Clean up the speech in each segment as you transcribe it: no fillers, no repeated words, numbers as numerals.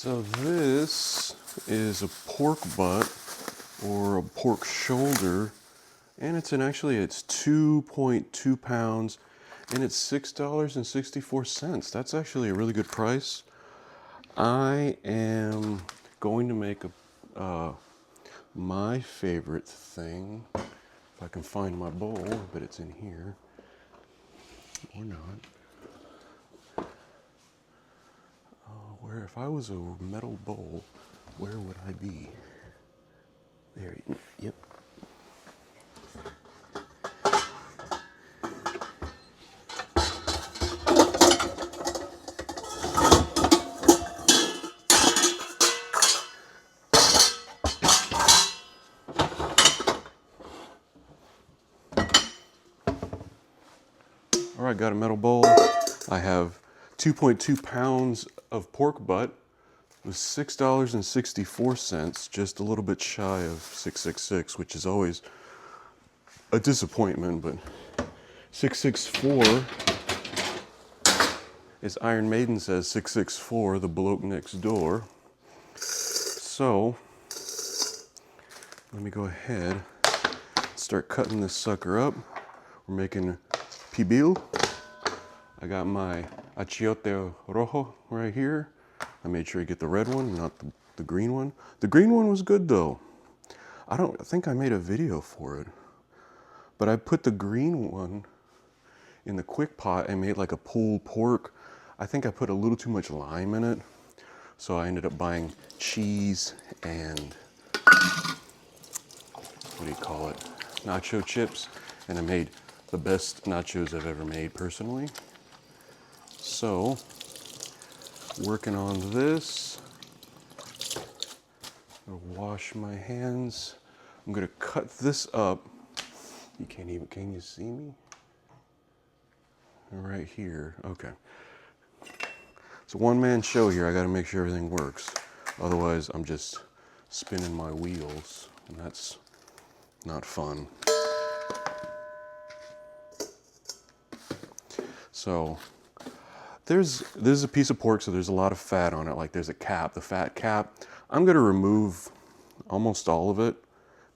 So this is a pork butt or a pork shoulder, and it's 2.2 pounds, and it's $6.64. That's actually a really good price. I am going to make my favorite thing. If I can find my bowl, but it's in here or not. Where, if I was a metal bowl, where would I be? There, yep. All right, got a metal bowl. I have 2.2 pounds of pork butt with $6.64, just a little bit shy of 666, which is always a disappointment, but 664, as Iron Maiden says, 664, the bloke next door. So, let me go ahead and start cutting this sucker up. We're making Pibil. I got my achiote rojo right here. I made sure to get the red one, not the green one. The green one was good though. I don't think I made a video for it, but I put the green one in the quick pot and made like a pulled pork. I think I put a little too much lime in it, so I ended up buying cheese and what do you call it? Nacho chips, and I made the best nachos I've ever made personally. So, working on this. I'm gonna wash my hands. I'm gonna cut this up. You can't even, can you see me? Right here, okay. It's a one-man show here. I gotta make sure everything works. Otherwise, I'm just spinning my wheels, and that's not fun. So, this is a piece of pork, so there's a lot of fat on it. Like there's a cap, the fat cap. I'm gonna remove almost all of it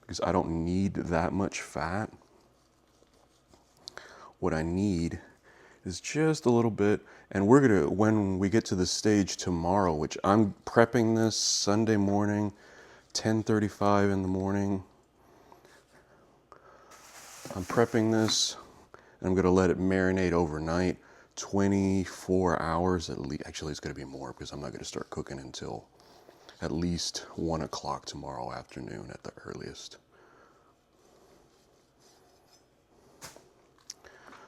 because I don't need that much fat. What I need is just a little bit, and we're gonna, when we get to the stage tomorrow, which I'm prepping this Sunday morning, 10:35 in the morning. I'm prepping this, and I'm gonna let it marinate overnight, 24 hours at least. Actually, it's gonna be more because I'm not gonna start cooking until at least 1 o'clock tomorrow afternoon at the earliest.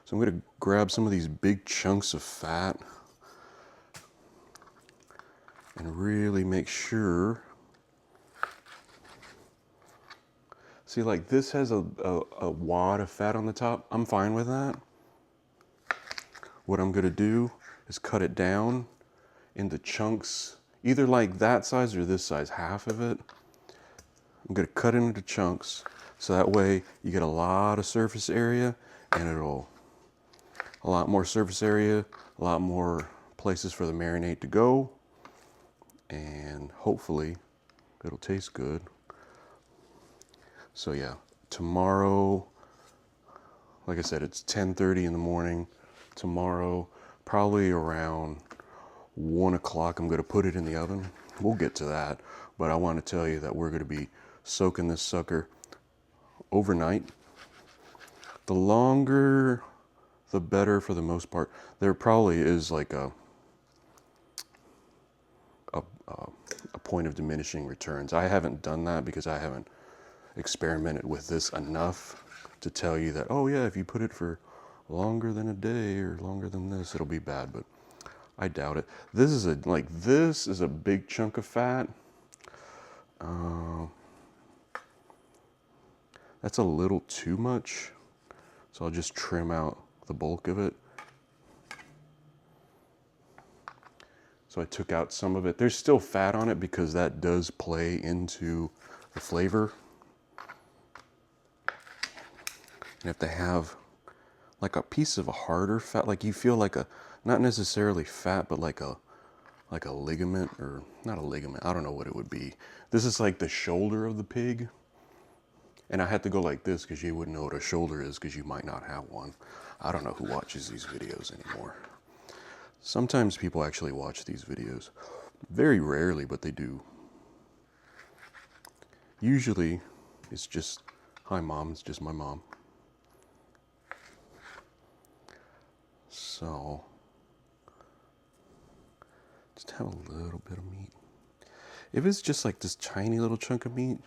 So I'm gonna grab some of these big chunks of fat and really make sure. See, like this has a wad of fat on the top. I'm fine with that. What I'm gonna do is cut it down into chunks, either like that size or this size, half of it. I'm gonna cut it into chunks so that way you get a lot of surface area, and a lot more surface area, a lot more places for the marinade to go, and hopefully it'll taste good. So yeah, tomorrow, like I said, it's 10:30 in the morning. Tomorrow, probably around 1 o'clock, I'm gonna put it in the oven. We'll get to that, but I want to tell you that we're gonna be soaking this sucker overnight. The longer, the better for the most part. There probably is like a point of diminishing returns. I haven't done that because I haven't experimented with this enough to tell you that, oh yeah, if you put it for longer than a day or longer than this, it'll be bad, but I doubt it. This is a big chunk of fat. That's a little too much, so I'll just trim out the bulk of it. So I took out some of it. There's still fat on it because that does play into the flavor. And if they have like a piece of a harder fat, like you feel like a, not necessarily fat, but like a like a ligament, or not a ligament, I don't know what it would be. This is like the shoulder of the pig. And I had to go like this because you wouldn't know what a shoulder is because you might not have one. I don't know who watches these videos anymore. Sometimes people actually watch these videos. Very rarely, but they do. Usually, it's just, hi mom, it's just my mom. So, just have a little bit of meat. If it's just like this tiny little chunk of meat,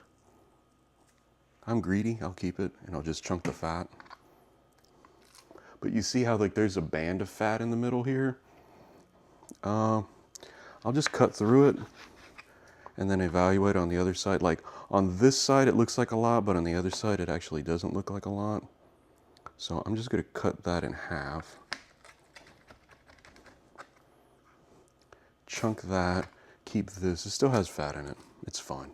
I'm greedy, I'll keep it, and I'll just chunk the fat. But you see how like there's a band of fat in the middle here? I'll just cut through it and then evaluate on the other side. Like on this side it looks like a lot, but on the other side it actually doesn't look like a lot. So I'm just gonna cut that in half. Chunk that, keep this. It still has fat in it, it's fine.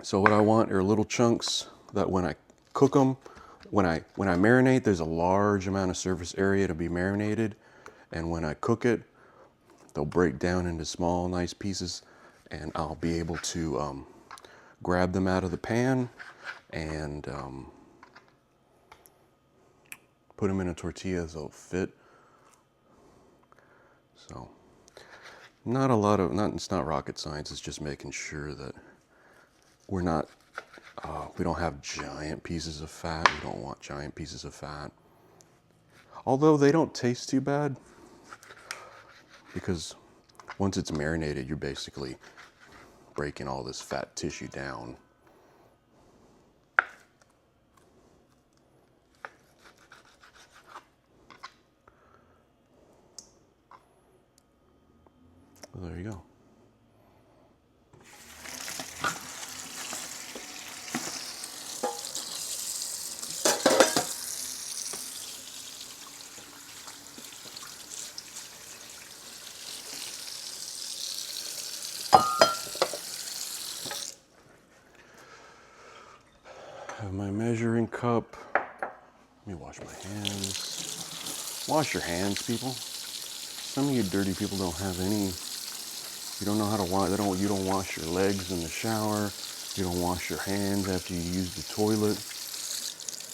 So what I want are little chunks that when I cook them, when I marinate, there's a large amount of surface area to be marinated. And when I cook it, they'll break down into small, nice pieces, and I'll be able to grab them out of the pan and put them in a tortilla so they'll fit. So, not a lot of, it's not rocket science, it's just making sure that we're not, we don't have giant pieces of fat. We don't want giant pieces of fat. Although they don't taste too bad, because once it's marinated, you're basically breaking all this fat tissue down. Well, there you go. Have my measuring cup. Let me wash my hands. Wash your hands, people. Some of you dirty people don't have any. You don't know how to wash. You don't wash your legs in the shower. You don't wash your hands after you use the toilet.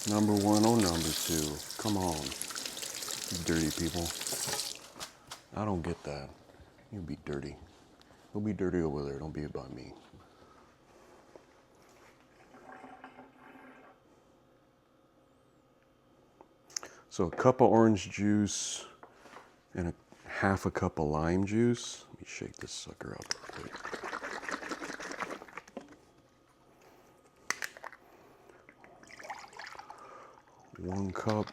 Number one or number two. Come on, you dirty people. I don't get that. You be dirty. You'll be dirty over there. Don't be it by me. So a cup of orange juice and half a cup of lime juice. Let me shake this sucker up real quick. 1 cup.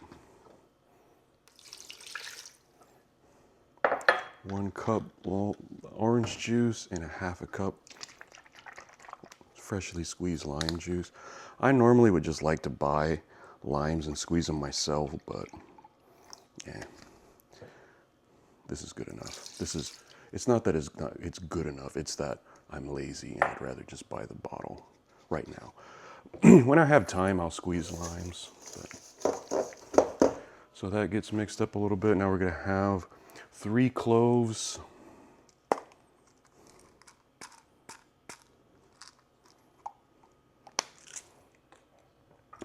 1 cup orange juice and a half a cup freshly squeezed lime juice. I normally would just like to buy limes and squeeze them myself, but yeah, this is good enough. It's not that it's good enough, it's that I'm lazy and I'd rather just buy the bottle right now. When I have time, I'll squeeze limes. So that gets mixed up a little bit. Now we're gonna have 3 cloves,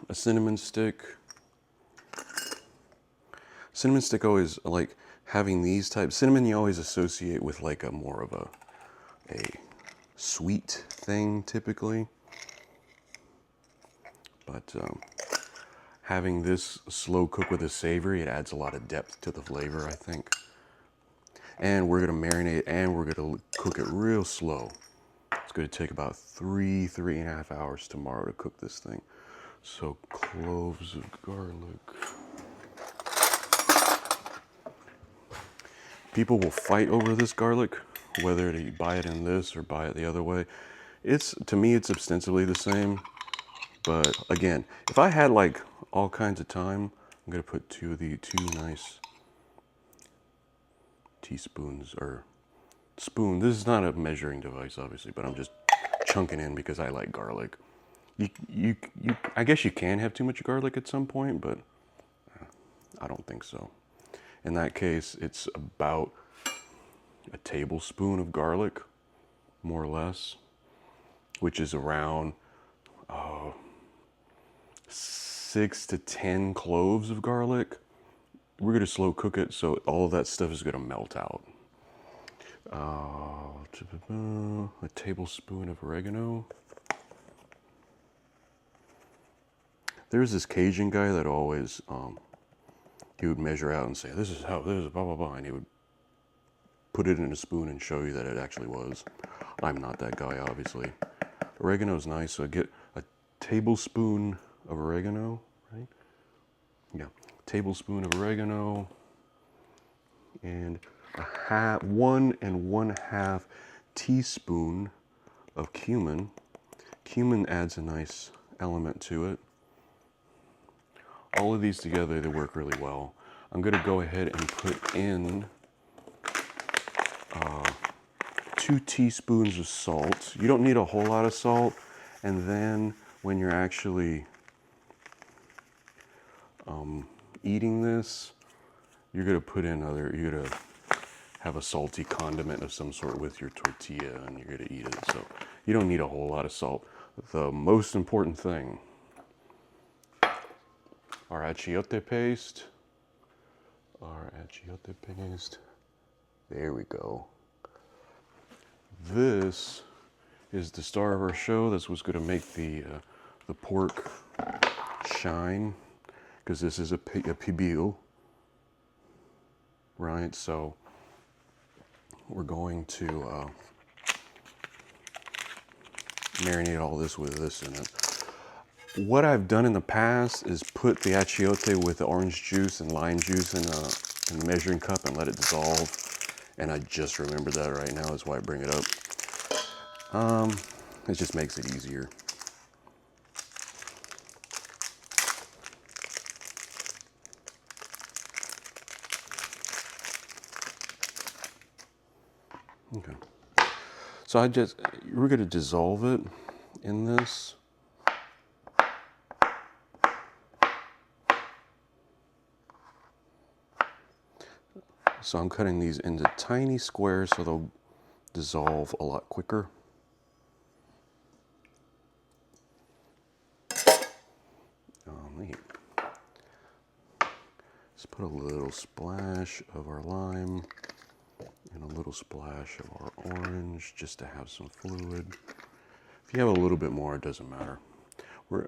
a cinnamon stick. Cinnamon stick, always like having these types. Cinnamon you always associate with like a more of a sweet thing typically. But having this slow cook with a savory, it adds a lot of depth to the flavor, I think. And we're gonna marinate and we're gonna cook it real slow. It's gonna take about 3.5 hours tomorrow to cook this thing. So cloves of garlic. People will fight over this garlic, whether to buy it in this or buy it the other way. To me, it's ostensibly the same. But again, if I had like all kinds of time, I'm gonna put 2 nice teaspoons or spoon. This is not a measuring device, obviously, but I'm just chunking in because I like garlic. I guess you can have too much garlic at some point, but I don't think so. In that case, it's about a tablespoon of garlic, more or less, which is around 6 to 10 cloves of garlic. We're going to slow cook it, so all of that stuff is going to melt out. A tablespoon of oregano. There's this Cajun guy that always, he would measure out and say, this is how, this is blah, blah, blah, and he would put it in a spoon and show you that it actually was. I'm not that guy, obviously. Oregano is nice, so get a tablespoon of oregano, right? Yeah, tablespoon of oregano, and 1 1/2 teaspoon of cumin. Cumin adds a nice element to it. All of these together, they work really well. I'm gonna go ahead and put in 2 teaspoons of salt. You don't need a whole lot of salt. And then when you're actually eating this, you're gonna put in you're gonna have a salty condiment of some sort with your tortilla, and you're gonna eat it. So you don't need a whole lot of salt. The most important thing, our achiote paste. There we go. This is the star of our show. That's what's going to make the pork shine, because this is a Pibil, right? So we're going to marinate all this with this in it. What I've done in the past is put the achiote with the orange juice and lime juice in a measuring cup and let it dissolve. And I just remembered that right now. That's why I bring it up. It just makes it easier. Okay. So we're going to dissolve it in this. So I'm cutting these into tiny squares so they'll dissolve a lot quicker. Neat. Let's put a little splash of our lime and a little splash of our orange just to have some fluid. If you have a little bit more, it doesn't matter.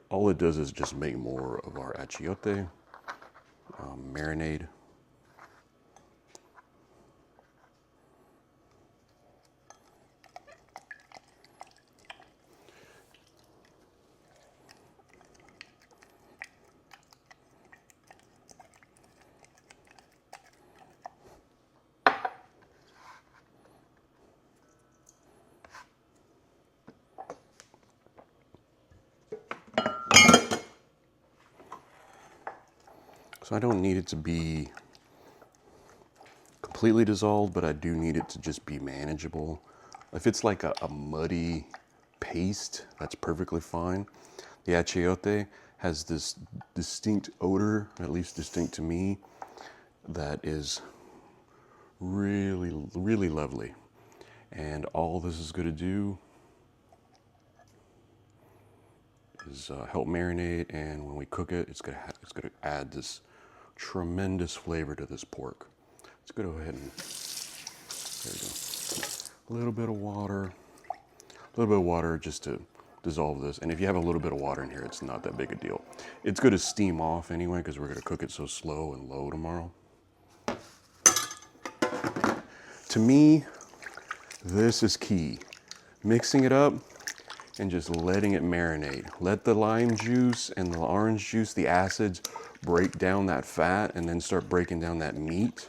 All it does is just make more of our achiote marinade. So I don't need it to be completely dissolved, but I do need it to just be manageable. If it's like a muddy paste, that's perfectly fine. The achiote has this distinct odor, at least distinct to me, that is really, really lovely. And all this is going to do is help marinate, and when we cook it, it's going to add this tremendous flavor to this pork. Let's go ahead and, there we go. A little bit of water just to dissolve this. And if you have a little bit of water in here, it's not that big a deal. It's going to steam off anyway because we're going to cook it so slow and low tomorrow. To me, this is key. Mixing it up and just letting it marinate. Let the lime juice and the orange juice, the acids, break down that fat and then start breaking down that meat.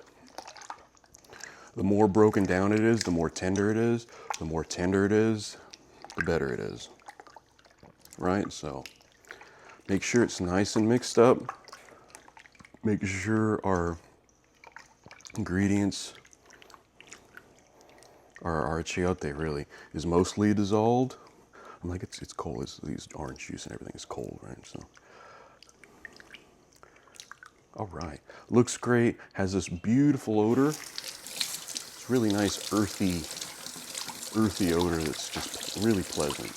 The more broken down it is, the more tender it is. The more tender it is, the better it is. Right? So make sure it's nice and mixed up. Make sure our ingredients, our achiote really, is mostly dissolved. I'm like, it's cold. These orange juice and everything is cold, right? So All right, looks great. Has this beautiful odor. It's really nice earthy odor that's just really pleasant.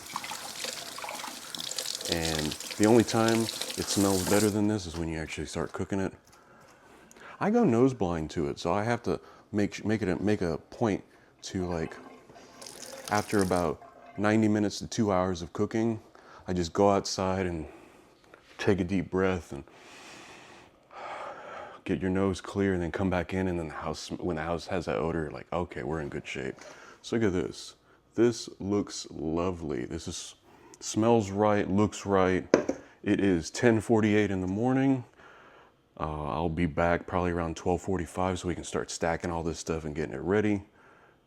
And the only time it smells better than this is when you actually start cooking it. I go nose blind to it, so I have to make a point to, like, after about 90 minutes to 2 hours of cooking, I just go outside and take a deep breath and get your nose clear, and then come back in, and then when the house has that odor, like, okay, we're in good shape. So look at this. This looks lovely. Smells right, looks right. It is 10:48 in the morning. I'll be back probably around 12:45 so we can start stacking all this stuff and getting it ready.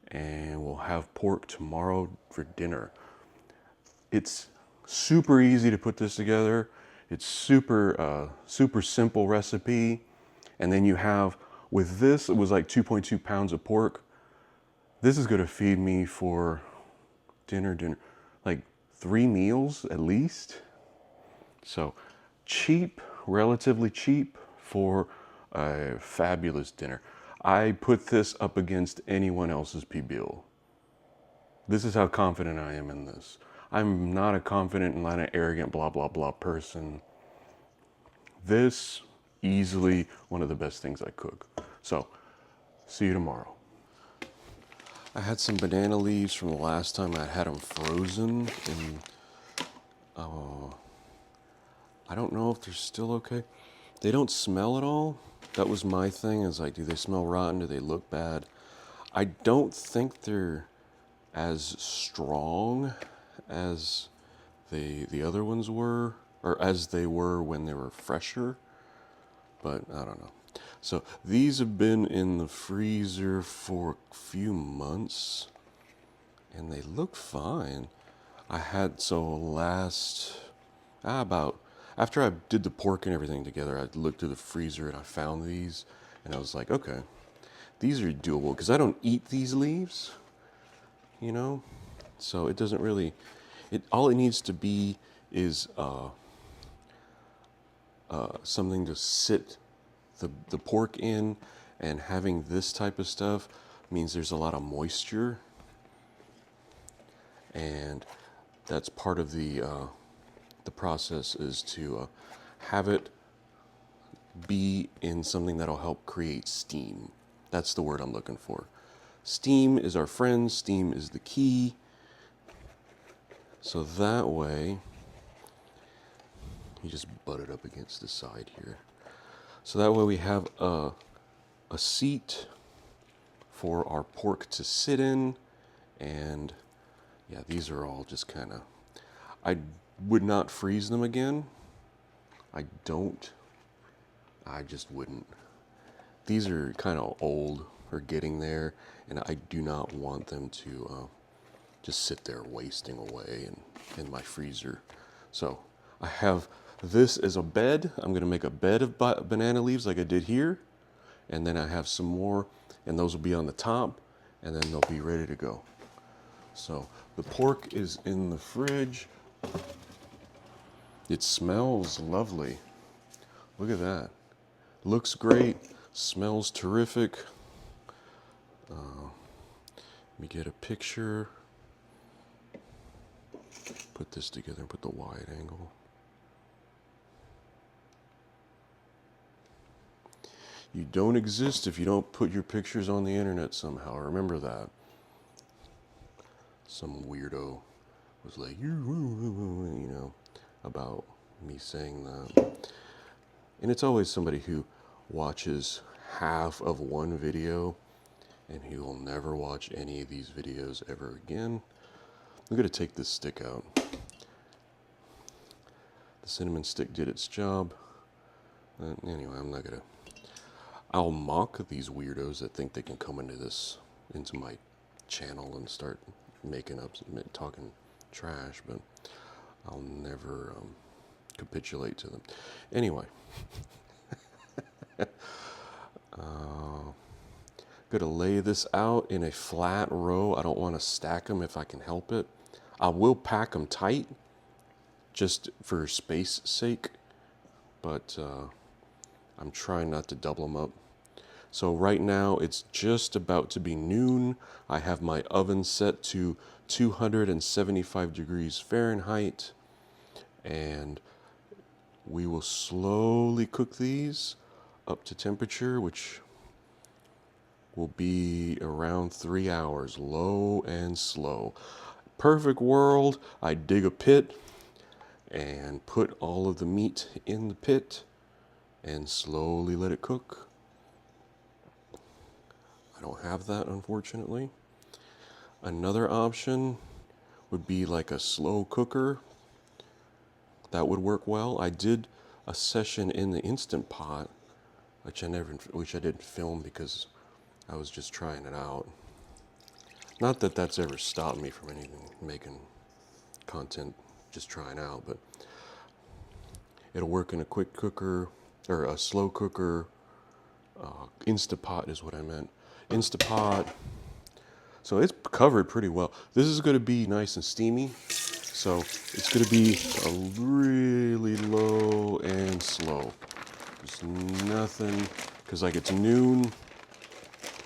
And we'll have pork tomorrow for dinner. It's super easy to put this together. It's super simple recipe. And then you have, with this, it was like 2.2 pounds of pork. This is gonna feed me for dinner, like 3 meals at least. So cheap, relatively cheap for a fabulous dinner. I put this up against anyone else's Pibil. This is how confident I am in this. I'm not a confident and not an arrogant blah blah blah person. This, easily one of the best things I cook. So, see you tomorrow. I had some banana leaves from the last time I had them frozen, and I don't know if they're still okay. They don't smell at all. That was my thing, is like, do they smell rotten? Do they look bad? I don't think they're as strong as the other ones were, or as they were when they were fresher, but I don't know. So these have been in the freezer for a few months and they look fine. About after I did the pork and everything together, I looked through the freezer and I found these, and I was like, okay, these are doable, because I don't eat these leaves, you know? So it doesn't really, all it needs to be is something to sit the pork in, and having this type of stuff means there's a lot of moisture, and that's part of the process, is to have it be in something that'll help create steam. That's the word I'm looking for. Steam is our friend, steam is the key. So that way, you just butt it up against the side here. So that way we have a seat for our pork to sit in, and yeah, these are all just kind of, I would not freeze them again. I just wouldn't. These are kind of old or getting there, and I do not want them to just sit there wasting away in my freezer. So I have this as a bed. I'm going to make a bed of banana leaves like I did here, and then I have some more, and those will be on the top, and then they'll be ready to go. So the pork is in the fridge. It smells lovely. Look at that. Looks great. Smells terrific. Let me get a picture. Put this together and put the wide angle. You don't exist if you don't put your pictures on the internet somehow. Remember that. Some weirdo was like, you know, about me saying that. And it's always somebody who watches half of one video and he will never watch any of these videos ever again. I'm going to take this stick out. The cinnamon stick did its job. Anyway, I'm not going to... I'll mock these weirdos that think they can come into my channel and start talking trash, but I'll never capitulate to them. Anyway, gonna lay this out in a flat row. I don't want to stack them if I can help it. I will pack them tight just for space sake, but I'm trying not to double them up. So right now it's just about to be noon. I have my oven set to 275 degrees Fahrenheit, and we will slowly cook these up to temperature, which will be around 3 hours, low and slow. Perfect world, I dig a pit and put all of the meat in the pit and slowly let it cook. I don't have that, unfortunately. Another option would be like a slow cooker. That would work well. I did a session in the Instant Pot, which I didn't film because I was just trying it out. Not that that's ever stopped me from anything, making content, just trying out, but it'll work in a quick cooker or a slow cooker. Instapot is what I meant. Instapot. So it's covered pretty well. This is going to be nice and steamy. So it's going to be a really low and slow. There's nothing, because like it's noon.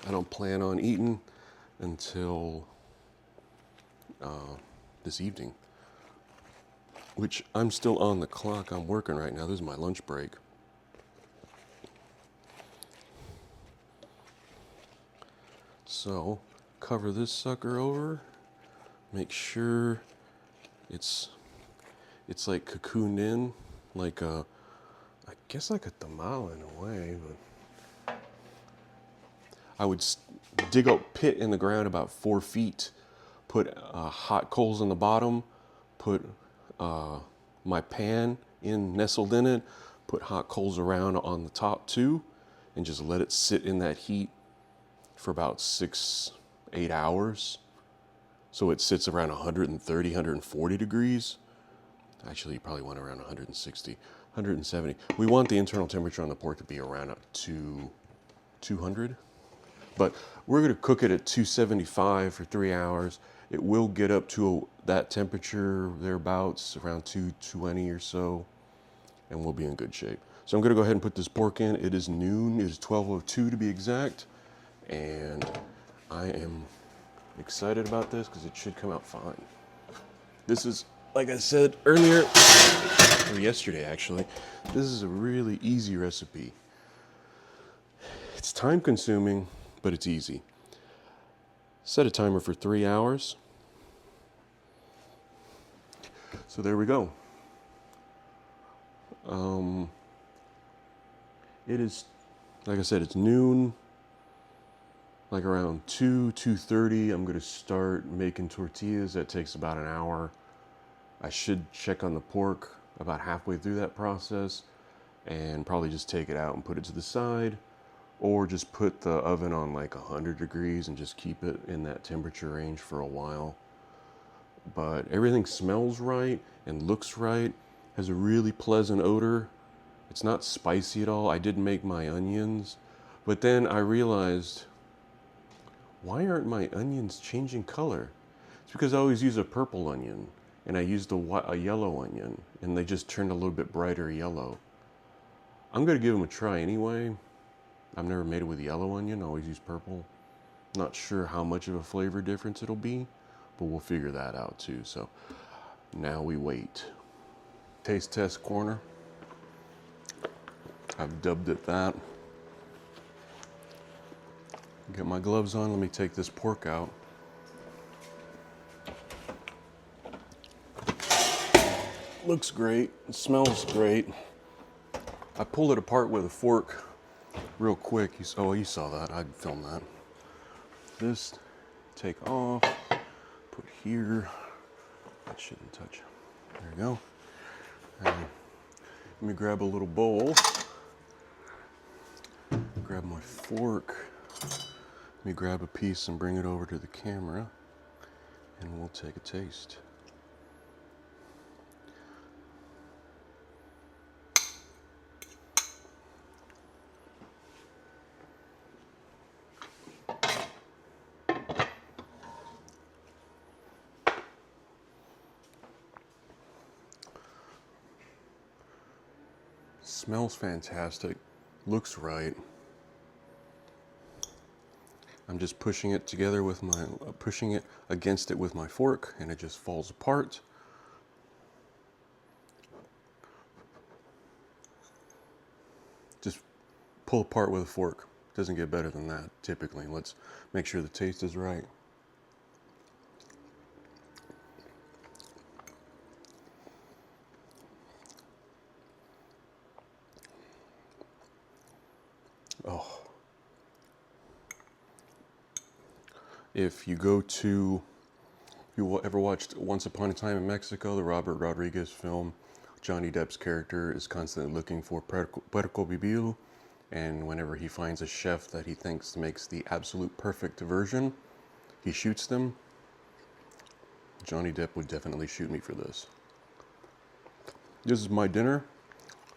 I don't plan on eating until this evening, which I'm still on the clock. I'm working right now. This is my lunch break. So cover this sucker over. Make sure it's like cocooned in, like a, I guess like a tamal in a way, but I would dig a pit in the ground about 4 feet, put hot coals on the bottom, put my pan nestled in it, put hot coals around on the top too, and just let it sit in that heat for about 6-8 hours. So it sits around 130, 140 degrees. Actually, you probably want around 160, 170. We want the internal temperature on the pork to be around 200. But we're going to cook it at 275 for 3 hours. It will get up to that temperature thereabouts, around 220 or so, and we'll be in good shape. So I'm going to go ahead and put this pork in. It is noon. It is 12:02 to be exact. And I am excited about this because it should come out fine. This is, like I said earlier, or yesterday actually, this is a really easy recipe. It's time consuming, but it's easy. Set a timer for 3 hours. So there we go. It is, like I said, it's noon. Like around 2:30, I'm gonna start making tortillas. That takes about an hour. I should check on the pork about halfway through that process and probably just take it out and put it to the side, or just put the oven on like 100 degrees and just keep it in that temperature range for a while. But everything smells right and looks right, has a really pleasant odor. It's not spicy at all. I did make my onions, but then I realized, why aren't my onions changing color? It's because I always use a purple onion, and I used a yellow onion, and they just turned a little bit brighter yellow. I'm gonna give them a try anyway. I've never made it with yellow onion, I always use purple. Not sure how much of a flavor difference it'll be, but we'll figure that out too. So now we wait. Taste test corner. I've dubbed it that. Get my gloves on, let me take this pork out. Looks great, it smells great. I pulled it apart with a fork real quick. You saw that, I'd film that. This, take off, put here. That shouldn't touch. There you go. And let me grab a little bowl. Grab my fork. Let me grab a piece and bring it over to the camera, and we'll take a taste. Smells fantastic. looks right. I'm just pushing it together with my, pushing it against it with my fork, and it just falls apart. Just pull apart with a fork. Doesn't get better than that, typically. Let's make sure the taste is right. Oh. If you go to, you ever watched Once Upon a Time in Mexico, the Robert Rodriguez film, Johnny Depp's character is constantly looking for Puerco Pibil, and whenever he finds a chef that he thinks makes the absolute perfect version, he shoots them. Johnny Depp would definitely shoot me for this. This is my dinner,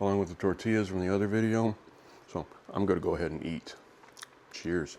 along with the tortillas from the other video, so I'm gonna go ahead and eat. Cheers.